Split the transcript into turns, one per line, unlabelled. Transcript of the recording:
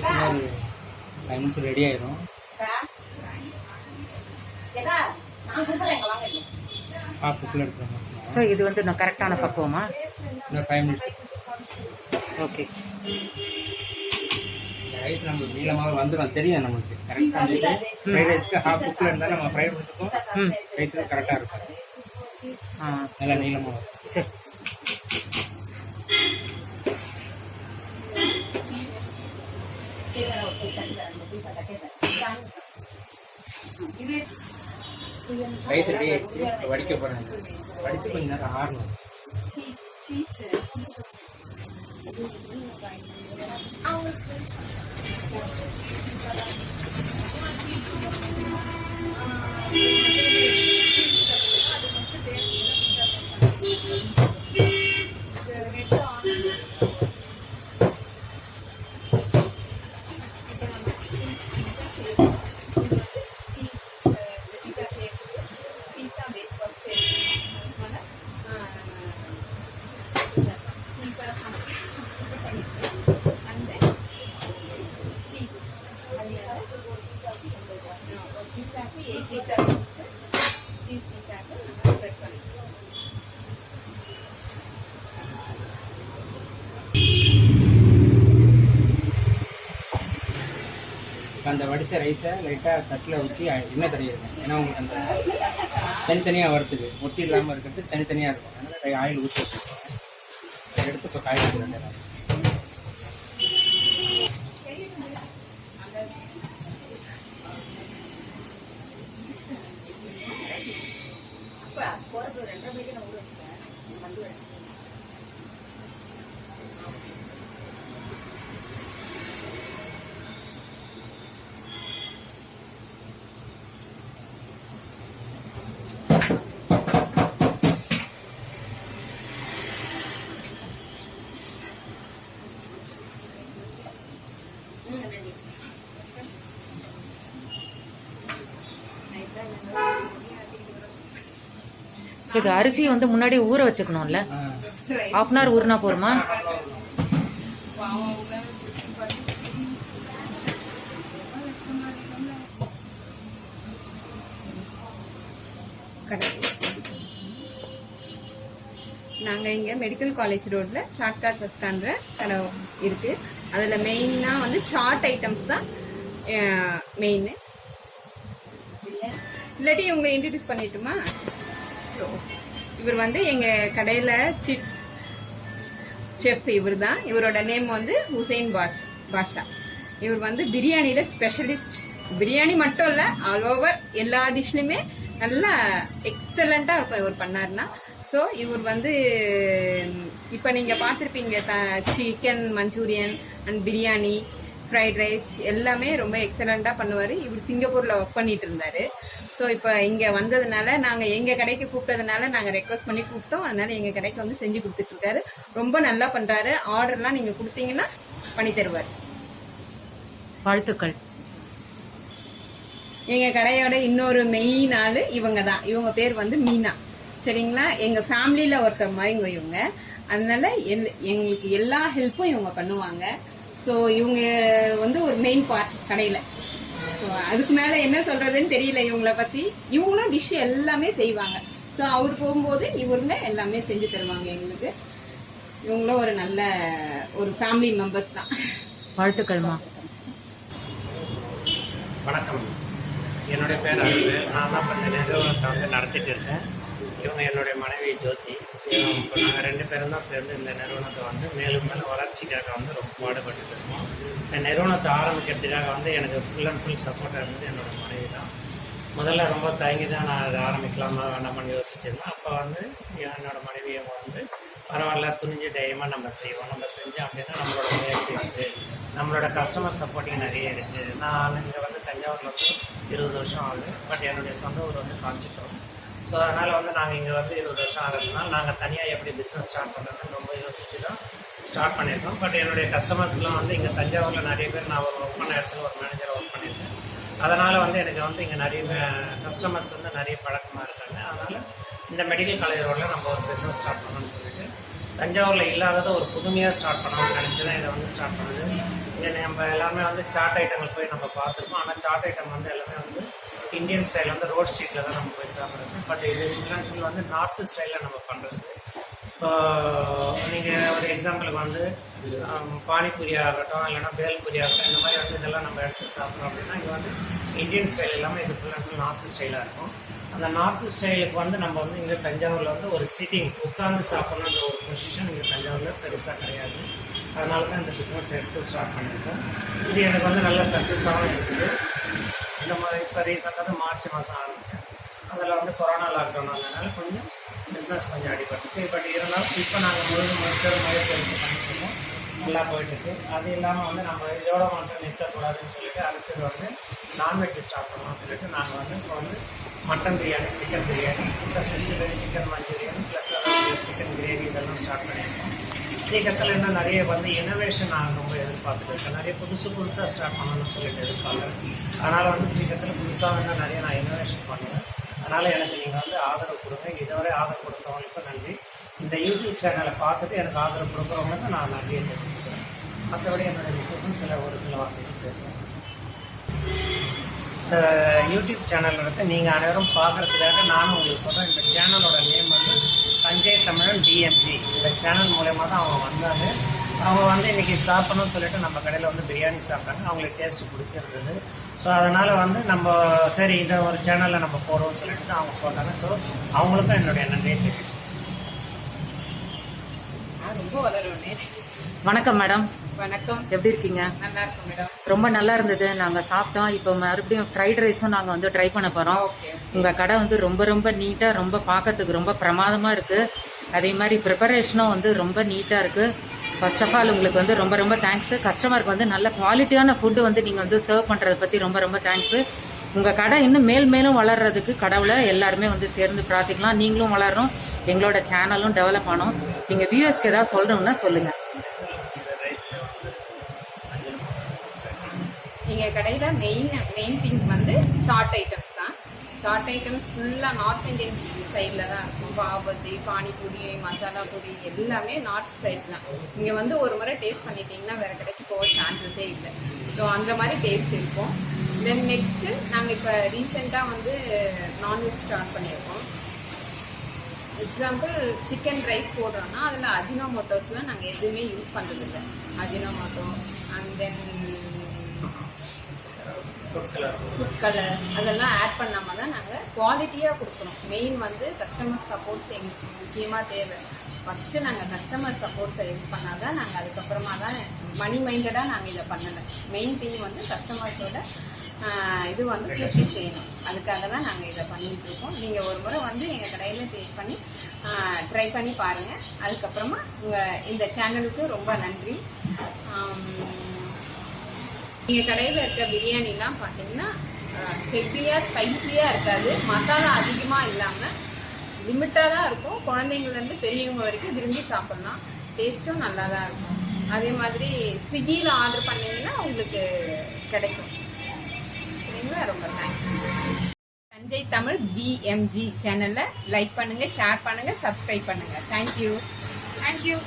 ஒரு 5 நிமிஷம் ரெடி ஆயிடும். குக்கில் எடுத்துருவோம்.
ஸோ இது வந்து நான் கரெக்டான பக்குவமா?
இன்னும் 5 மினிட்ஸ்.
ஓகே.
ரைஸ் நமக்கு நீளமாக வந்துடும், தெரியும் நமக்கு கரெக்டாக. ஃப்ரைட் ரைஸ்க்கு ஹாஃப் குக்கில் இருந்தால் நம்ம ஃப்ரை பண்ணிருக்கோம், ரைஸ் கரெக்டாக இருக்கும். நல்லா நீளமாக.
சரி.
ரைஸ் ரெடி ஆகிடுச்சு. வடிக்க போகிறாங்க. வடித்து கொஞ்சம் நேரம் ஆறணும். அந்த வடித்த ரைஸை லைட்டாக தட்டில் ஊற்றி எண்ணெய் தடவிடுங்க. ஏன்னா உங்களுக்கு அந்த தனித்தனியாக வறுத்துக்கு ஒட்டி இல்லாமல் இருக்கிறது தனித்தனியாக இருக்கும். அதனால் ஆயில் ஊற்றி வச்சுருக்கோம். அதை எடுத்து இப்போ காய வச்சுருந்தேன்.
இது அரிசி வந்து முன்னாடி ஊற வச்சுக்கணும்ல? 1/2 hour ஊறினா போருமா?
நாங்கள் இங்கே மெடிக்கல் காலேஜ் ரோட்ல சாட்கா சஸ்கான்ற கடை இருக்கு. அதில் மெயினாக வந்து சாட் ஐட்டம்ஸ் தான் மெயின். இல்லாட்டி இவங்களை இன்ட்ரடியூஸ் பண்ணிட்டுமா? இவர் வந்து எங்கள் கடையில் செஃப் இவர் தான். இவரோட நேம் வந்து ஹுசைன் பாஷா. இவர் வந்து பிரியாணியில் ஸ்பெஷலிஸ்ட். பிரியாணி மட்டும் இல்லை, ஆல் ஓவர் எல்லா டிஷ்லையுமே நல்லா எக்ஸலண்ட்டாக இருக்கும் இவர் பண்ணாருன்னா. ஸோ இவர் வந்து இப்போ நீங்கள் பார்த்துருப்பீங்க, chicken Manchurian and biryani, fried rice எல்லாமே ரொம்ப எக்ஸலண்ட்டாக பண்ணுவார். இவர் சிங்கப்பூரில் ஒர்க் பண்ணிட்டு இருந்தார். ஸோ இப்போ இங்கே வந்ததுனால நாங்கள் எங்கள் கடைக்கு கூப்பிட்டதுனால நாங்கள் ரெக்வஸ்ட் பண்ணி கூப்பிட்டோம். அதனால எங்கள் கடைக்கு வந்து செஞ்சு கொடுத்துட்ருக்காரு. ரொம்ப நல்லா பண்ணுறாரு. ஆர்டர்லாம் நீங்கள் கொடுத்தீங்கன்னா பண்ணி தருவார்.
வாழ்த்துக்கள்.
எங்கள் கடையோட இன்னொரு மெயின் ஆள் இவங்க தான். இவங்க பேர் வந்து மீனா. சரிங்களா? எங்கள் ஃபேமிலியில் ஒருத்தர் மாதிரிங்க இவங்க. அதனால எங்களுக்கு எல்லா ஹெல்ப்பும் இவங்க பண்ணுவாங்க. ஸோ இவங்க வந்து ஒரு மெயின் பார்ட் கடையில். ஸோ அதுக்கு மேலே என்ன சொல்கிறதுன்னு தெரியல இவங்கள பற்றி. இவங்களும் டிஷ் எல்லாமே செய்வாங்க. ஸோ அவர் போகும்போது இவருங்க எல்லாமே செஞ்சு தருவாங்க எங்களுக்கு. இவங்களும் ஒரு நல்ல ஒரு ஃபேமிலி மெம்பர்ஸ் தான்.
வாழ்த்துக்கள்மா.
வணக்கம். என்னுடைய பேர் அருள். நான் தான் கொஞ்சம் நிறுவனத்தை வந்து நடத்திட்டு இருக்கேன். இவங்க என்னுடைய மனைவி ஜோதி. இப்போ நாங்கள் 2 பேரும் தான் சேர்ந்து இந்த நிறுவனத்தை வந்து மேலும் மேலும் வளர்ச்சிக்காக வந்து ரொம்ப பாடுபட்டு இருக்கோம். இந்த நிறுவனத்தை ஆரம்பிக்கிறதுக்காக வந்து எனக்கு ஃபுல் அண்ட் ஃபுல் சப்போர்ட்டாக இருந்தது என்னோடய மனைவி தான். முதல்ல ரொம்ப தயங்கி தான் நான் அதை ஆரம்பிக்கலாமா வேண்டாமான்னு யோசிச்சிருந்தேன். அப்போ வந்து என்னோடய மனைவியை வந்து பரவாயில்ல, துணிஞ்சு தைரியமாக நம்ம செய்வோம், நம்ம செஞ்சோம் அப்படின்னா நம்மளோட முயற்சி இருக்குது, நம்மளோட கஸ்டமர் சப்போர்ட்டிங் நிறைய இருக்குது. நான் இங்கே வந்து தஞ்சாவூரில் வந்து 20 வருஷம் ஆகுது. பட் என்னுடைய சொந்த ஊர் வந்து காஞ்சிபுரம். ஸோ அதனால் வந்து நாங்கள் இங்கே வந்து 20 வருஷம் ஆகிறதுனால நாங்கள் தனியாக எப்படி பிஸ்னஸ் ஸ்டார்ட் பண்ணுறதுன்னு ரொம்ப யோசிச்சு தான் ஸ்டார்ட் பண்ணியிருக்கோம். பட் என்னுடைய கஸ்டமர்ஸ்லாம் வந்து இங்கே தஞ்சாவூரில் நிறைய பேர் நான் ஒரு ஒர்க் பண்ண இடத்துல ஒரு மேனேஜராக ஒர்க் பண்ணியிருக்கேன். அதனால் வந்து எனக்கு வந்து இங்கே நிறைய கஸ்டமர்ஸ் வந்து நிறைய பழக்கமாக இருக்காங்க. அதனால் இந்த மெடிக்கல் காலேஜ் ரோடில் நம்ம ஒரு பிஸ்னஸ் ஸ்டார்ட் பண்ணணும்னு சொல்லிட்டு தஞ்சாவூரில் இல்லாததை ஒரு புதுமையாக ஸ்டார்ட் பண்ணணும்னு நினச்சி தான் இதை வந்து ஸ்டார்ட் பண்ணுது. இங்கே நம்ம எல்லாமே வந்து சாட் ஐட்டங்கள் போய் நம்ம பார்த்துருக்கோம். ஆனால் சாட் ஐட்டம் வந்து எல்லாமே வந்து இந்தியன் ஸ்டைல் வந்து ரோட் ஸ்ட்ரீட்டில் தான் நம்ம போய் சாப்பிட்றது. பட் இது ஃபுல் அண்ட் ஃபுல் வந்து நார்த்து ஸ்டைலில் நம்ம பண்ணுறது. இப்போ நீங்கள் ஒரு எக்ஸாம்பிளுக்கு வந்து பானிபூரி ஆகட்டும், இல்லைன்னா பேல்பூரி ஆகட்டும், இந்த மாதிரி வந்து இதெல்லாம் நம்ம எடுத்து சாப்பிட்றோம் அப்படின்னா இது வந்து இந்தியன் ஸ்டைல் எல்லாமே இது ஃபுல் அண்ட் ஃபுல் நார்த்து ஸ்டைலாக இருக்கும். அந்த நார்த்து ஸ்டைலுக்கு வந்து நம்ம வந்து இங்கே தஞ்சாவூரில் வந்து ஒரு சிட்டிங் உட்காந்து சாப்பிட்ணுன்ற ஒரு பொசிஷன் இங்கே தஞ்சாவூரில் பெருசாக கிடையாது. அதனால தான் இந்த பிஸ்னஸ் எடுத்து ஸ்டார்ட் பண்ணியிருக்கோம். இது எனக்கு வந்து நல்ல சக்ஸஸாகவும் இருக்குது. இந்த மாதிரி இப்போ ரீசெண்டாக மார்ச் மாதம் ஆரம்பித்தேன். அதில் வந்து கொரோனா லாக்டவுன் வந்ததுனால கொஞ்சம் பிஸ்னஸ் கொஞ்சம் அடிபட்டுருக்கு. பட் இருந்தாலும் இப்போ நாங்கள் முழுக்க முயற்சி எடுத்து பண்ணிட்டுருக்கோம். நல்லா போயிட்டுருக்கு. அது இல்லாமல் வந்து நம்ம இதோட மட்டும் நிற்கக்கூடாதுன்னு சொல்லிட்டு அடுத்தது வந்து நான்வெஜ் ஸ்டார்ட் பண்ணணும்னு சொல்லிட்டு நாங்கள் வந்து இப்போ வந்து mutton biryani, chicken biryani, plus 65 chicken Manchurian, plus chicken gravy இதெல்லாம் ஸ்டார்ட் பண்ணியிருக்கோம். சீக்கிரத்தில் இன்னும் நிறைய வந்து இனோவேஷன் நான் ரொம்ப எதிர்பார்த்துட்டு இருக்கேன். நிறைய புதுசாக ஸ்டார்ட் பண்ணணும்னு சொல்லிட்டு எதிர்பார்க்குறேன். அதனால் வந்து சீக்கிரத்தில் புதுசாக இன்னும் நிறைய நான் இனோவேஷன் பண்ணுவேன். அதனால் எனக்கு நீங்கள் வந்து ஆதரவு கொடுங்க. இதுவரை ஆதரவு கொடுத்தவங்களுக்கு நன்றி. இந்த யூடியூப் சேனலை பார்த்துட்டு எனக்கு ஆதரவு கொடுக்குறவங்களுக்கு நான் நன்றியை தெரிவிக்கிறேன். மற்றபடி என்னுடைய மிஸ்ஸஸும் ஒரு சில வார்த்தைகள் பேசுவேன். இந்த யூடியூப் சேனலில் இருந்து நீங்கள் அனைவரும் பார்க்குறதுக்காக நானும் உங்களுக்கு சொல்கிறேன். இந்த சேனலோட நேம் வந்து தஞ்சை தமிழன் டிஎம்ஜி. இந்த சேனல் மூலயமா தான் அவங்க வந்தாங்க. அவங்க வந்து இன்றைக்கி சாப்பிடணும்னு சொல்லிட்டு நம்ம கடையில் வந்து பிரியாணி சாப்பிட்டாங்க. அவங்களுக்கு டேஸ்ட்டு பிடிச்சிருந்தது. ஸோ அதனால் வந்து நம்ம சரி இதை ஒரு சேனலில் நம்ம போடுவோம்னு சொல்லிட்டு தான் அவங்க போட்டாங்க. ஸோ அவங்களுக்கும் என்னுடைய நன்றியை தெரிவிச்சு.
ரொம்ப வளருவனே.
வணக்கம் மேடம்.
வணக்கம்.
எப்படி இருக்கீங்க?
நல்லா இருக்கும் மேடம்.
ரொம்ப நல்லா இருந்தது. நாங்கள் சாப்பிட்டோம். இப்போ மறுபடியும் ஃப்ரைட் ரைஸும் நாங்கள் வந்து ட்ரை பண்ண போகிறோம். உங்கள் கடை வந்து ரொம்ப ரொம்ப நீட்டாக, ரொம்ப பார்க்கறதுக்கு ரொம்ப பிரமாதமாக இருக்குது. அதே மாதிரி ப்ரிப்பரேஷனும் வந்து ரொம்ப நீட்டாக இருக்குது. ஃபர்ஸ்ட் ஆஃப் ஆல் உங்களுக்கு வந்து ரொம்ப ரொம்ப தேங்க்ஸு. கஸ்டமருக்கு வந்து நல்ல குவாலிட்டியான ஃபுட்டு வந்து நீங்கள் வந்து சர்வ் பண்ணுறதை பற்றி ரொம்ப ரொம்ப தேங்க்ஸு. உங்கள் கடை இன்னும் மேலும் வளர்கிறதுக்கு கடவுளை எல்லாருமே வந்து சேர்ந்து பிரார்த்திக்கலாம். நீங்களும் வளரணும், எங்களோட சேனலும் டெவலப் ஆகணும். நீங்கள் வியூவர்ஸ்க்கு ஏதாவது சொல்லணும்னா சொல்லுங்கள்.
எங்கள் கடையில் மெயின் திங் வந்து சாட் ஐட்டம்ஸ் தான். சாட் ஐட்டம்ஸ் ஃபுல்லாக நார்த் இந்தியன் ஸ்டைலில் தான் இருக்கும். பாபத்தி, பானிபூரி, மசாலா பூரி எல்லாமே நார்த் சைட் தான். இங்கே வந்து ஒரு முறை டேஸ்ட் பண்ணிட்டீங்கன்னா வேறு கடைக்கு போக சான்சஸே இல்லை. ஸோ அந்த மாதிரி டேஸ்ட் இருக்கும். தென் நெக்ஸ்ட்டு நாங்கள் இப்போ ரீசெண்டாக வந்து நான்வெஜ் ஸ்டார்ட் பண்ணியிருக்கோம். எக்ஸாம்பிள் சிக்கன் ரைஸ் போடுறோன்னா அதில் அஜினோமோட்டோஸ்லாம் நாங்கள் எதுவுமே யூஸ் பண்ணுறதில்ல. Ajinomoto and then food colours அதெல்லாம் ஆட் பண்ணாமல் தான் நாங்கள் குவாலிட்டியாக கொடுக்குறோம். மெயின் வந்து கஸ்டமர் சப்போர்ட்ஸ் எங்களுக்கு முக்கியமாக தேவை. ஃபஸ்ட்டு நாங்கள் கஸ்டமர் சப்போர்ட்ஸை இது பண்ணால் தான் நாங்கள் அதுக்கப்புறமா தான் மணி மைண்டடாக நாங்கள் இதை பண்ணலை. மெயின் திங் வந்து கஸ்டமர்ஸோட இது வந்து திருப்தி செய்யணும். அதுக்காக தான் நாங்கள் இதை பண்ணிகிட்ருக்கோம். நீங்கள் ஒரு முறை வந்து எங்கள் கடையில் டேஸ்ட் பண்ணி ட்ரை பண்ணி பாருங்கள். அதுக்கப்புறமா உங்கள் இந்த சேனலுக்கு ரொம்ப நன்றி. எங்கள் கடையில் இருக்க பிரியாணிலாம் பார்த்தீங்கன்னா ஹெவியாக ஸ்பைஸியாக இருக்காது. மசாலா அதிகமாக இல்லாமல் லிமிட்டாக தான் இருக்கும். குழந்தைங்கள்லேருந்து பெரியவங்க வரைக்கும் விரும்பி சாப்பிட்லாம். டேஸ்ட்டும் நல்லா தான் இருக்கும். அதே மாதிரி ஸ்விக்கியில் ஆர்டர் பண்ணிங்கன்னா உங்களுக்கு கிடைக்கும். சரிங்களா? ரொம்ப தேங்க்ஸ். தஞ்சை தமிழ் டிஎம்ஜி சேனலில் லைக் பண்ணுங்கள், ஷேர் பண்ணுங்கள், சப்ஸ்கிரைப் பண்ணுங்கள். தேங்க்யூ.
தேங்க்யூ.